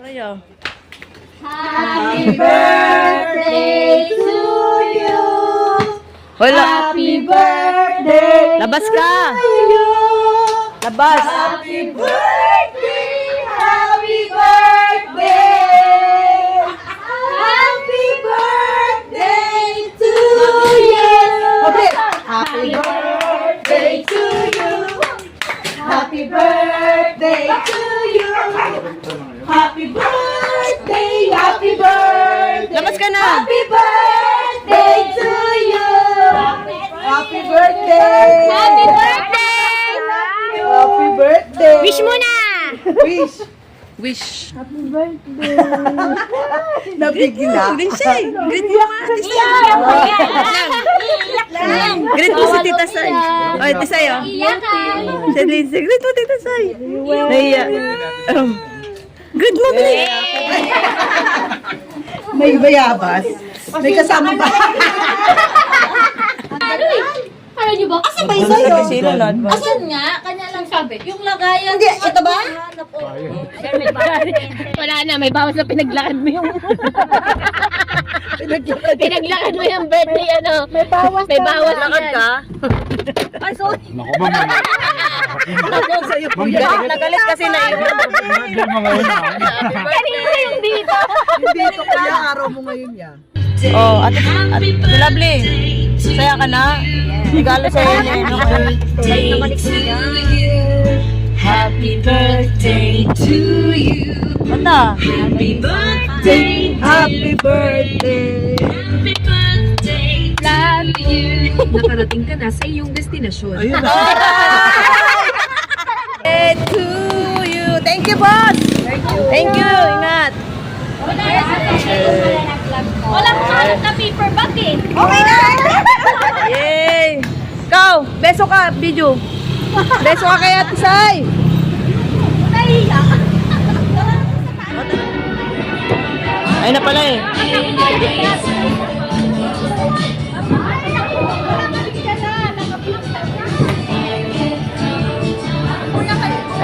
Raya. Happy birthday to you. Hola. Happy birthday Labas ka. to you. Labas. Happy birthday. Happy birthday. Happy birthday to you. Happy birthday to you. Happy birthday to you. Happy birthday, happy birthday. Labas ka na. Happy birthday to you. Happy birthday. Happy birthday! Happy birthday. Wish mo na! Wish. Wish. Nabigla. Din siya eh. Greet mo nga. Greet mo si Tita Sai. O, Tita Sai oh. Si Lindsay. Greet mo Tita Sai. Naiya. Greet mo Greet. May bayabas. May kasama ba? Ano niyo ba? Asan ba sa'yo? Sino na? Asan nga? Kanya lang sabi. Yung lagayan. Hindi, ito ba? Wala na, may bawas na pinaglakad mo yung... pinaglakad mo yung birthday, ano? May bawas. May bawas Lakad ka? Ay, sorry. Naku ba, may Ako sa'yo kuya. Nagalit kasi na iwan. birthday mo ngayon. Kanina yung dito. Hindi ito kaya araw mo ngayon yan. Oh, ate Lovely. Saya ka na? Regalo sa'yo ni Happy birthday to you. Bata. Happy birthday. Happy birthday. Happy birthday. Love you. Nakarating ka na sa iyong destinasyon. Ayun na. Birthday to you. Thank you, boss. Thank you. Ingat. Wala ko kalat na paper bag eh. Okay na. Yay! Ikaw, beso ka, video. Beso ka kay Ate Sai. Nahiya. Ay na pala eh.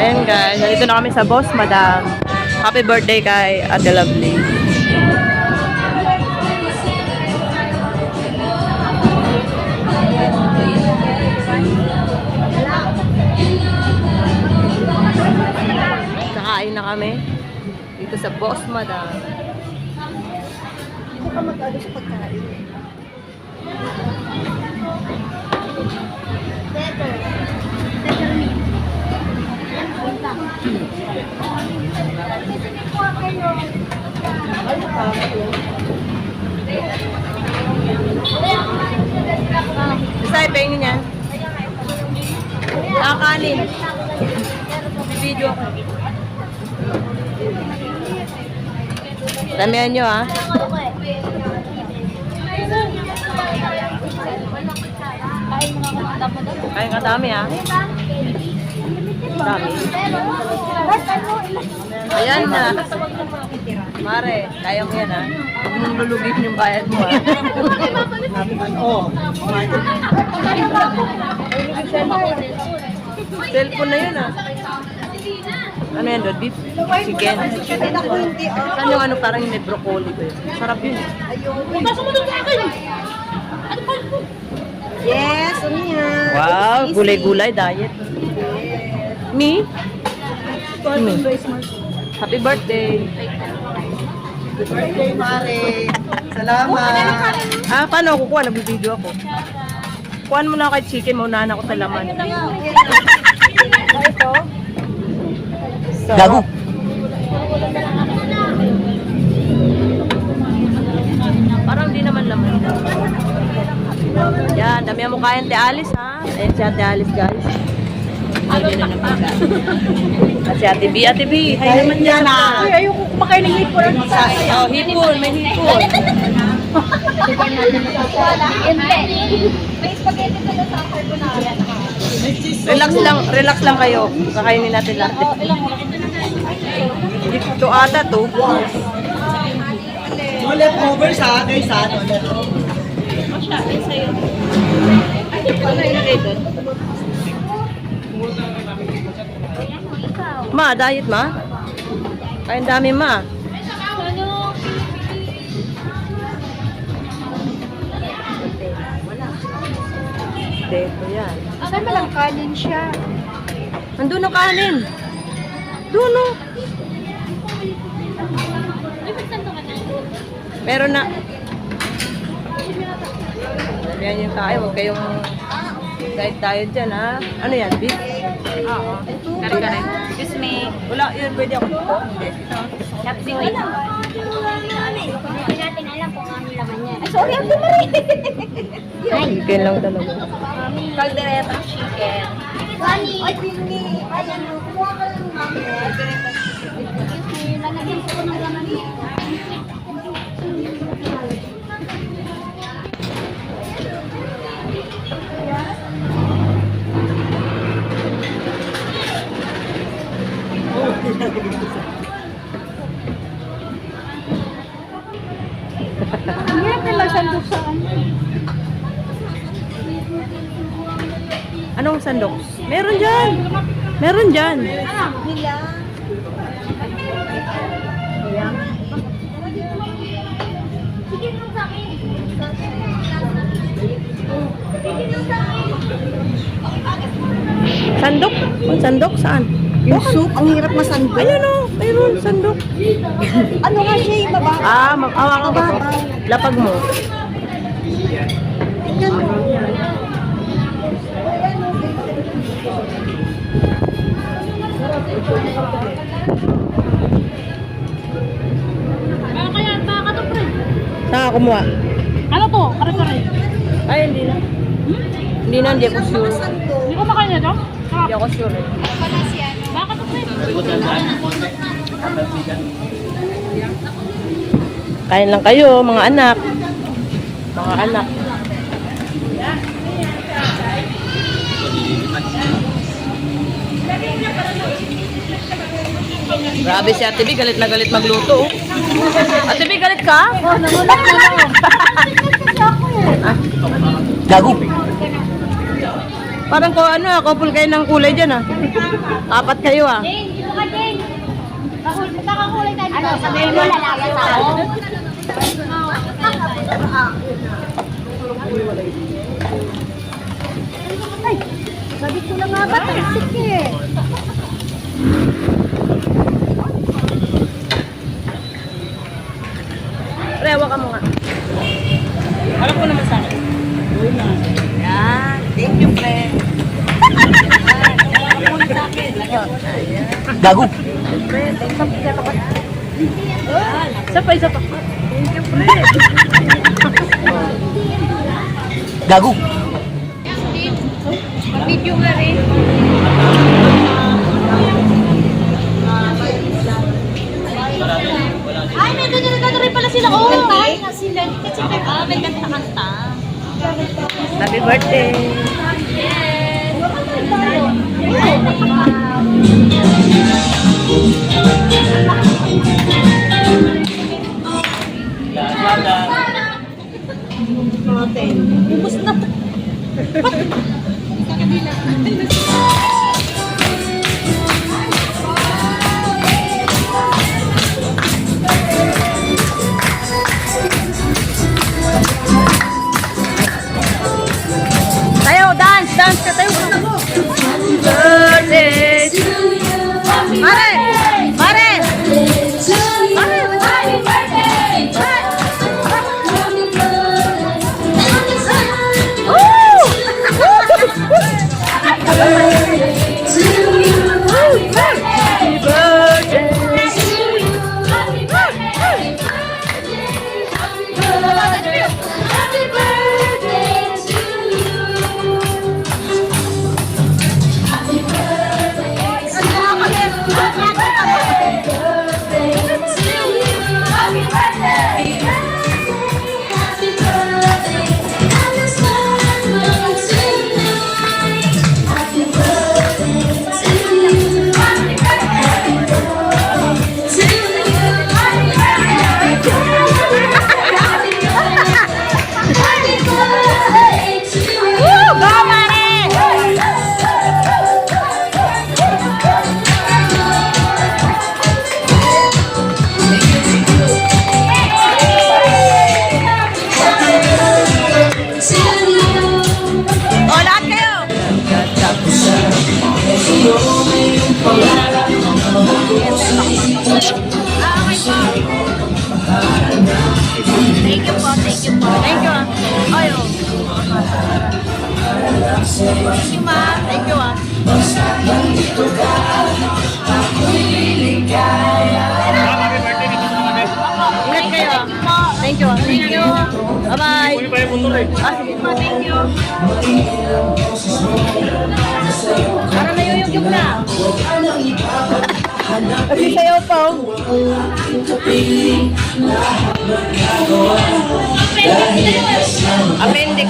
Ayan guys, nandito na kami sa Boss Madam. Happy birthday kay Ate Lovely. Kakain na kami dito sa Boss Madam. Hindi ka mag-ano sa pagkain. Basta ipahingin yan. Nakakanin. Video ako. Damihan nyo ah. Kaya nga dami ah. Dami. Ayan na. Mare, kaya mo yan ah. Huwag mong lulugin yung bayad mo ah. Oo. Cellphone na yun ah. Ano yan doon? Beef? Chicken? Chicken ako hindi. Saan yung ano parang yung may broccoli ko yun? Sarap yun eh. Yes, umiya. Wow, gulay-gulay diet. Me? Happy birthday. Happy birthday, Mare. Salamat. Ah, paano ako kukuha? Nagbibideo ako. Kuhaan mo na kay chicken, maunahan ako sa laman. Ito? Gago. Parang di naman laman. Yan, damihan mo kaya Ate Alice ha. Ayan si Ate Alice guys. Hindi na naman. At si Ate B. Ate B, hay naman yan ha. Ay, ayoko kumakain ng hipon. Oh, hipon, may hipon. May spaghetti ko na sa carbonara. Relax lang kayo. Kakainin natin lahat. Hindi ito ata to. No leftover sa akin sa ano. Ano ilagay doon? Ma, diet ma? Ay, ang dami ma. Dito yan. Saan ba lang kanin siya? Nandun ang kanin. Doon o. Meron na. Yan yung tayo. Huwag kayong diet dyan ha. Ano yan? Beef? Oo. Kare-kare. Excuse me. Wala. Yun pwede ako dito. Hindi. Tapsi wait. Hindi natin alam kung ano laman niya. Ay, sorry. Ang tumari. Chicken lang talaga. Caldereta chicken. Honey. Ay, Pini. Ay, ano. Kumuha ka lang namin. Lalagyan ko ng laman niya. Hindi natin masandok saan. Anong sandok? Meron dyan. Meron dyan. Sandok? Ang sandok? Saan? Yung soup, ang hirap masando. Ayun o. Mayroon sandok. Ano nga siya, ibaba? Ah, hawakan ko. Lapag mo. Tingnan mo. Baka to, pre. Saan ka kumuha? Ano to? Kare-kare. Ay, hindi na. Hindi na, hindi ako sure. Hindi ko makain na to? Hindi ako sure eh. Baka to, pre. Kain lang kayo, mga anak. Mga anak. Grabe si Ate B, galit na galit magluto. Ate B, galit ka? Oh, nagulat na lang. Gago. Parang ko ano, couple kayo ng kulay dyan ah. Apat kayo ah. Jane, dito ka, Jane. Nakakulay tayo. Ano, sabihin mo lalaki tao? Ay, sabi ko na nga ba? Tansik eh. Rewa ka mo nga. Alam ko naman sa akin. Yan. Thank you, pre. Gago. Pre, thank you. Isa pa, isa pa. Thank you, pre. Gago. Video nga rin. Ay, may gano'n rin pala sila. Oh, kantahan nga sila. Kasi may kanta-kanta. Happy birthday. Ubus na. Tayo, dance, dance Thank you po, thank you po. Thank you. Ayo. Thank you, ma'am. Thank you ah. Ingat kayo. Thank you. Thank you. Bye-bye. Ah, sige po. Thank you. Para na yung na. Kasi sayo pa. Appendix.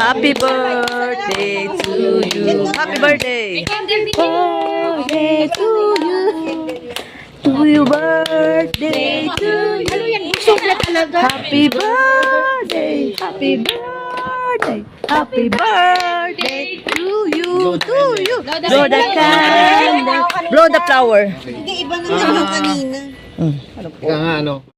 Happy birthday to you. Happy birthday. Birthday to you. To you birthday to you. Happy birthday. Happy birthday. Happy birthday to you. To you. Blow the candle. Blow the flower. Hindi, iba naman yung kanina. Ika nga, ano?